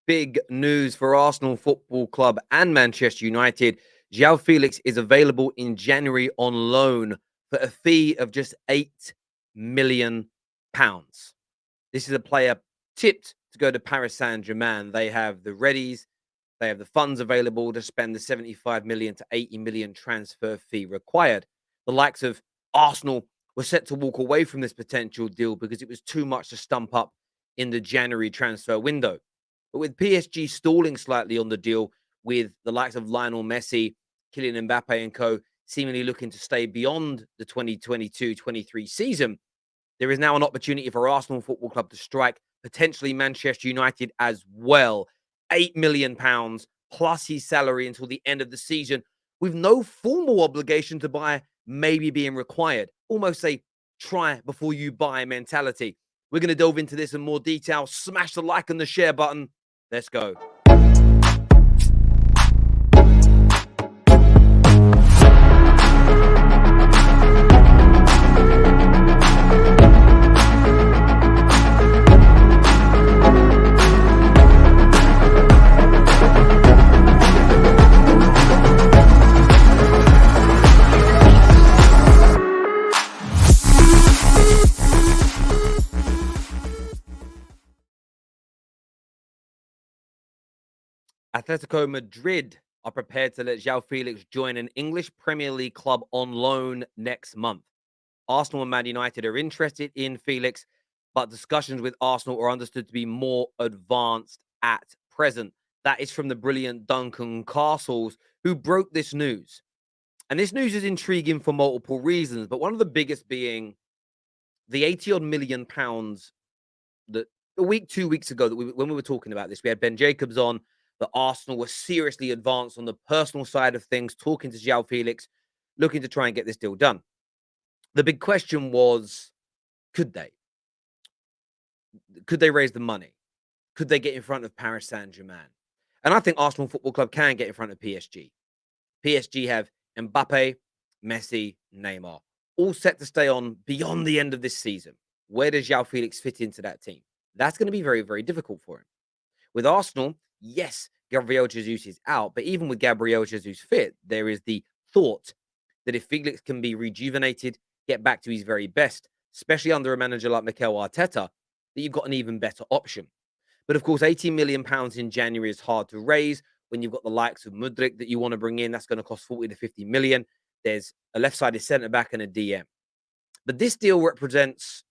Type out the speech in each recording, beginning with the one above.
Big news for Arsenal Football Club and Manchester United. Joao Felix is available in January on loan for a fee of just £8 million. This is a player tipped to go to Paris Saint-Germain. They have the readies, they have the funds available to spend the 75 million to 80 million transfer fee required. The likes of Arsenal were set to walk away from this potential deal because it was too much to stump up in the January transfer window. But with PSG stalling slightly on the deal, with the likes of Lionel Messi, Kylian Mbappe, and co. seemingly looking to stay beyond the 2022-23 season, there is now an opportunity for Arsenal Football Club to strike potentially Manchester United as well. £8 million plus his salary until the end of the season, with no formal obligation to buy maybe being required. Almost a try before you buy mentality. We're going to delve into this in more detail. Smash the like and the share button. Let's go. Atletico Madrid are prepared to let Joao Felix join an English Premier League club on loan next month. Arsenal and Man United are interested in Felix, but discussions with Arsenal are understood to be more advanced at present. That is from the brilliant Duncan Castles, who broke this news. And this news is intriguing for multiple reasons, but one of the biggest being the 80 odd million pounds that a week, 2 weeks ago, when we were talking about this, we had Ben Jacobs on. The Arsenal were seriously advanced on the personal side of things, talking to Joao Felix, looking to try and get this deal done. The big question was, could they? Could they raise the money? Could they get in front of Paris Saint-Germain? And I think Arsenal Football Club can get in front of PSG. PSG have Mbappe, Messi, Neymar, all set to stay on beyond the end of this season. Where does Joao Felix fit into that team? That's going to be very, very difficult for him. With Arsenal, yes, Gabriel Jesus is out, but even with Gabriel Jesus fit, there is the thought that if Felix can be rejuvenated, get back to his very best, especially under a manager like Mikel Arteta, that you've got an even better option. But of course, £18 million in January is hard to raise when you've got the likes of Mudryk that you want to bring in. That's going to cost 40 to 50 million. There's a left-sided centre back and a DM. But this deal represents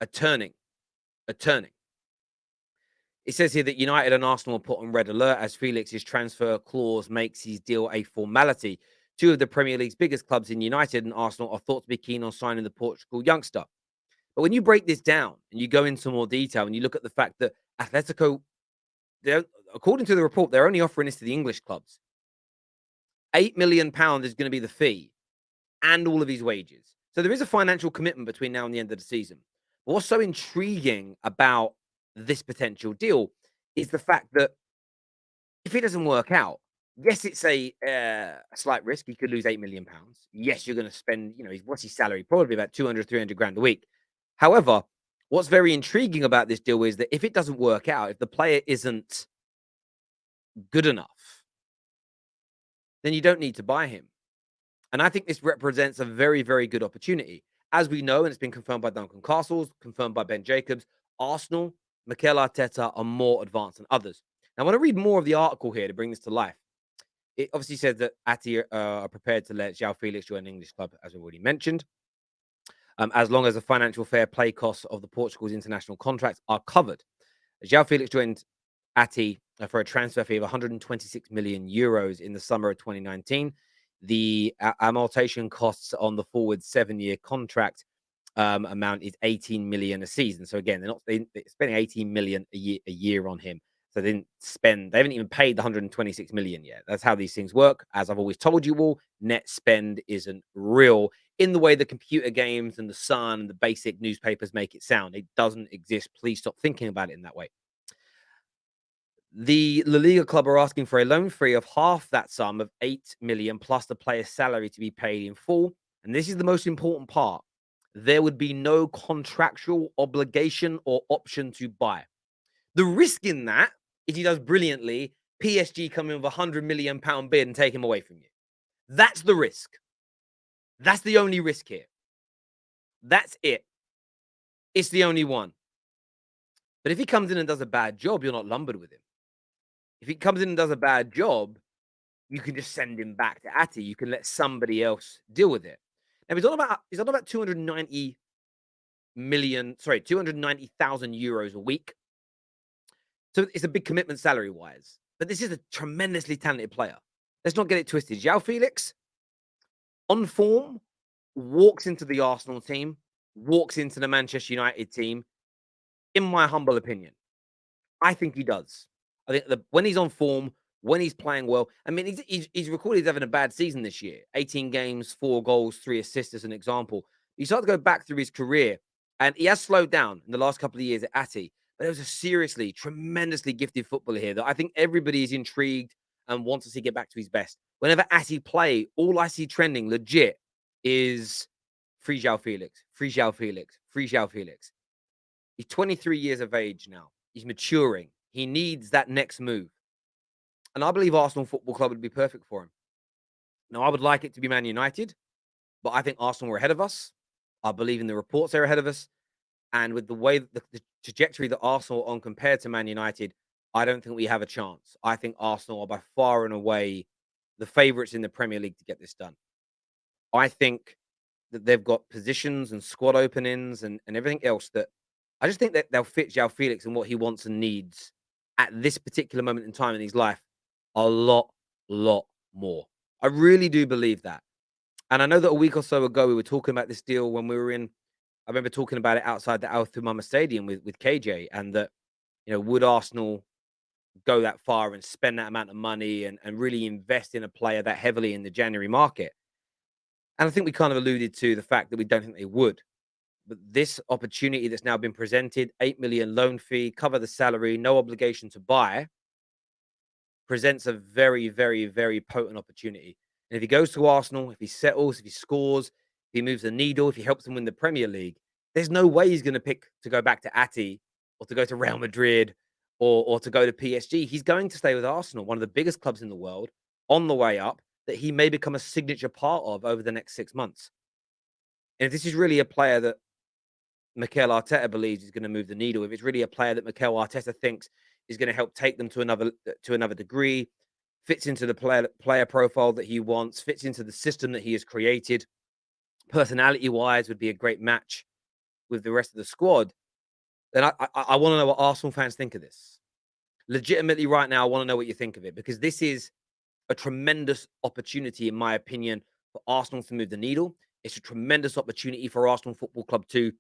a turning. It says here that United and Arsenal are put on red alert as Felix's transfer clause makes his deal a formality. Two of the Premier League's biggest clubs in United and Arsenal are thought to be keen on signing the Portugal youngster. But when you break this down and you go into more detail and you look at the fact that Atletico, according to the report, they're only offering this to the English clubs. £8 million is going to be the fee and all of his wages. So there is a financial commitment between now and the end of the season. But what's so intriguing about this potential deal is the fact that if it doesn't work out, yes, it's a slight risk. He could lose £8 million. Yes, you're going to spend, what's his salary? Probably about 200, 300 grand a week. However, what's very intriguing about this deal is that if it doesn't work out, if the player isn't good enough, then you don't need to buy him. And I think this represents a very, very good opportunity. As we know, and it's been confirmed by Duncan Castles, confirmed by Ben Jacobs, Arsenal, Mikel Arteta are more advanced than others. Now, I want to read more of the article here to bring this to life. It obviously says that Ati are prepared to let Joao Felix join an English club, as we already mentioned, as long as the financial fair play costs of the Portugal's international contracts are covered. Joao Felix joined Ati for a transfer fee of 126 million euros in the summer of 2019. The amortization costs on the forward 7-year contract amount is 18 million a season. So again, they're spending 18 million a year on him. So they haven't even paid the 126 million yet. That's how these things work. As I've always told you all, net spend isn't real in the way the computer games and the Sun and the basic newspapers make it sound. It doesn't exist. Please stop thinking about it in that way. The La Liga club are asking for a loan fee of half that sum of 8 million plus the player's salary to be paid in full. And this is the most important part. There would be no contractual obligation or option to buy. The risk in that, if he does brilliantly, PSG come in with £100 million bid and take him away from you. That's the risk. That's the only risk here. That's it. It's the only one. But if he comes in and does a bad job, you're not lumbered with him. If he comes in and does a bad job, you can just send him back to Ati. You can let somebody else deal with it. Now he's on about 290,000 euros a week. So it's a big commitment salary wise. But this is a tremendously talented player. Let's not get it twisted. Joao Felix, on form, walks into the Arsenal team, walks into the Manchester United team, in my humble opinion. I think he does. I think that when he's on form, when he's playing well, I mean, he's recorded he's having a bad season this year. 18 games, 4 goals, 3 assists as an example. You start to go back through his career, and he has slowed down in the last couple of years at Ati. But there was a seriously, tremendously gifted footballer here that I think everybody is intrigued and wants to see get back to his best. Whenever Ati play, all I see trending legit is free Joao Felix, free Joao Felix, free Joao Felix. He's 23 years of age now. He's maturing. He needs that next move. And I believe Arsenal Football Club would be perfect for him. Now, I would like it to be Man United, but I think Arsenal are ahead of us. I believe in the reports they're ahead of us. And with the way the trajectory that Arsenal are on compared to Man United, I don't think we have a chance. I think Arsenal are by far and away the favourites in the Premier League to get this done. I think that they've got positions and squad openings and everything else that I just think that they'll fit Joao Felix and what he wants and needs at this particular moment in time in his life a lot more. I really do believe that. And I know that a week or so ago we were talking about this deal when we were in. I remember talking about it outside the Al Thumama Stadium with KJ, and that would Arsenal go that far and spend that amount of money and really invest in a player that heavily in the January market? And I think we kind of alluded to the fact that we don't think they would. But this opportunity that's now been presented, 8 million loan fee, cover the salary, no obligation to buy, presents a very, very, very potent opportunity. And if he goes to Arsenal, if he settles, if he scores, if he moves the needle, if he helps them win the Premier League, there's no way he's going to pick to go back to Ati or to go to Real Madrid or to go to PSG. He's going to stay with Arsenal, one of the biggest clubs in the world, on the way up, that he may become a signature part of over the next 6 months. And if this is really a player that Mikel Arteta believes is going to move the needle, if it's really a player that Mikel Arteta thinks is going to help take them to another degree, fits into the player profile that he wants, fits into the system that he has created, personality wise would be a great match with the rest of the squad, then I want to know what Arsenal fans think of this. Legitimately, right now, I want to know what you think of it, because this is a tremendous opportunity, in my opinion, for Arsenal to move the needle. It's a tremendous opportunity for Arsenal Football Club to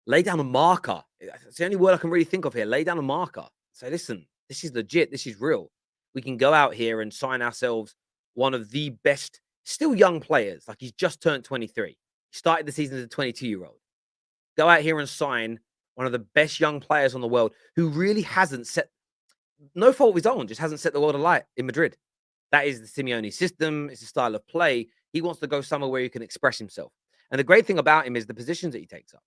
lay down a marker. It's the only word I can really think of here. Lay down a marker. Say, listen, this is legit. This is real. We can go out here and sign ourselves one of the best, still young players. Like, he's just turned 23. He started the season as a 22-year-old. Go out here and sign one of the best young players on the world who really hasn't set, no fault of his own, just hasn't set the world alight in Madrid. That is the Simeone system. It's a style of play. He wants to go somewhere where he can express himself. And the great thing about him is the positions that he takes up.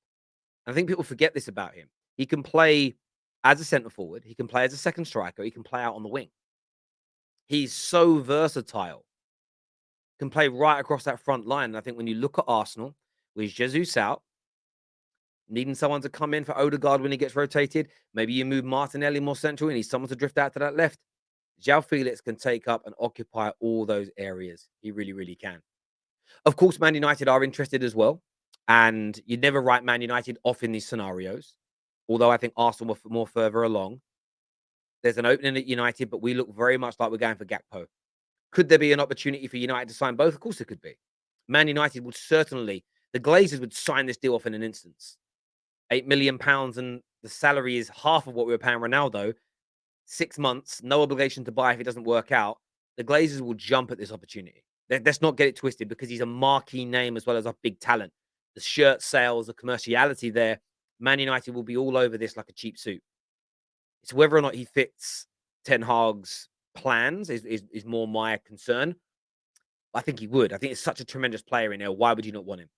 I think people forget this about him. He can play as a centre forward. He can play as a second striker. He can play out on the wing. He's so versatile. Can play right across that front line. And I think when you look at Arsenal, with Jesus out, needing someone to come in for Odegaard when he gets rotated, maybe you move Martinelli more central and he's someone to drift out to that left. Joao Felix can take up and occupy all those areas. He really, really can. Of course, Man United are interested as well. And you'd never write Man United off in these scenarios. Although I think Arsenal were more further along. There's an opening at United, but we look very much like we're going for Gakpo. Could there be an opportunity for United to sign both? Of course there could be. Man United would certainly, the Glazers would sign this deal off in an instance. £8 million, and the salary is half of what we were paying Ronaldo. 6 months, no obligation to buy if it doesn't work out. The Glazers will jump at this opportunity. Let's not get it twisted, because he's a marquee name as well as a big talent. The shirt sales, the commerciality there, Man United will be all over this like a cheap suit. It's whether or not he fits Ten Hag's plans is more my concern. I think he would. I think it's such a tremendous player in there. Why would you not want him?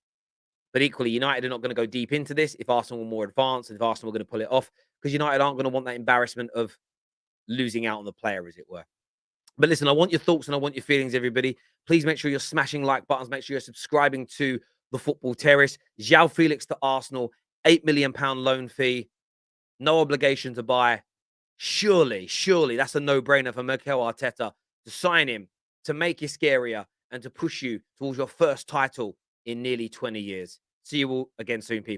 But equally, United are not going to go deep into this if Arsenal were more advanced and if Arsenal were going to pull it off, because United aren't going to want that embarrassment of losing out on the player, as it were. But listen, I want your thoughts and I want your feelings, everybody. Please make sure you're smashing like buttons. Make sure you're subscribing to the Football Terrace. Joao Felix to Arsenal, £8 million loan fee, no obligation to buy. Surely that's a no-brainer for Mikel Arteta to sign him, to make Iscaria, and to push you towards your first title in nearly 20 years. See you all again soon, people.